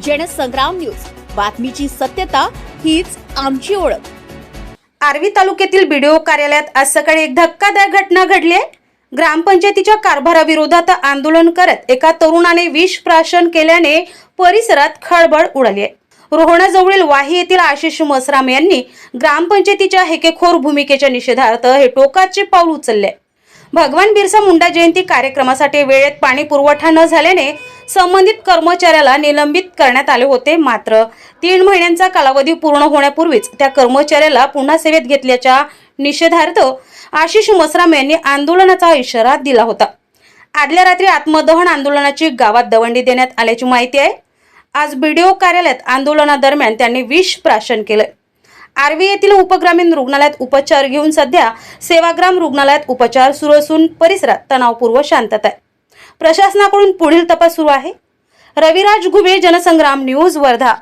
Jansangram news, बातमीची सत्यता हीच आमची ओळख। आर्वी तालुक्यातील बीडीओ कार्यालयात आज सकाळी एक धक्कादायक घटना घडली आहे। ग्रामपंचायतीच्या कारभाराविरोधात आंदोलन करत एका तरुणाने विष प्राशन केल्याने परिसरात खळबळ उडाली आहे। रोहणाजवळील वाही येथील आशिष मसराम यांनी ग्रामपंचायतीच्या हेकेखोर भूमिकेच्या निषेधार्थ हे टोकाचे पाऊल उचलले। भगवान बिरसा मुंडा जयंती कार्यक्रमासाठी वेळेत पाणी पुरवठा न झाल्याने संबंधित कर्मचाऱ्याला निलंबित करण्यात आले होते। मात्र 3 महिन्यांचा कालावधी पूर्ण होण्यापूर्वीच त्या कर्मचाऱ्याला पुन्हा सेवेत घेतल्याच्या निषेधार्थ आशिष मसराम यांनी आंदोलनाचा इशारा दिला होता। आदल्या रात्री आत्मदहन आंदोलनाची गावात दवंडी देण्यात आल्याची माहिती आहे। आज बीडीओ कार्यालयात आंदोलनादरम्यान त्यांनी विष प्राशन केले। आर्वी येथील उपग्रामीण रुग्णालयात उपचार घेऊन सध्या सेवाग्राम रुग्णालयात उपचार सुरू असून परिसरात तणावपूर्व शांतता आहे। प्रशासनाकडून पुढील तपास सुरू आहे। रविराज घुबे, जनसंग्राम न्यूज, वर्धा।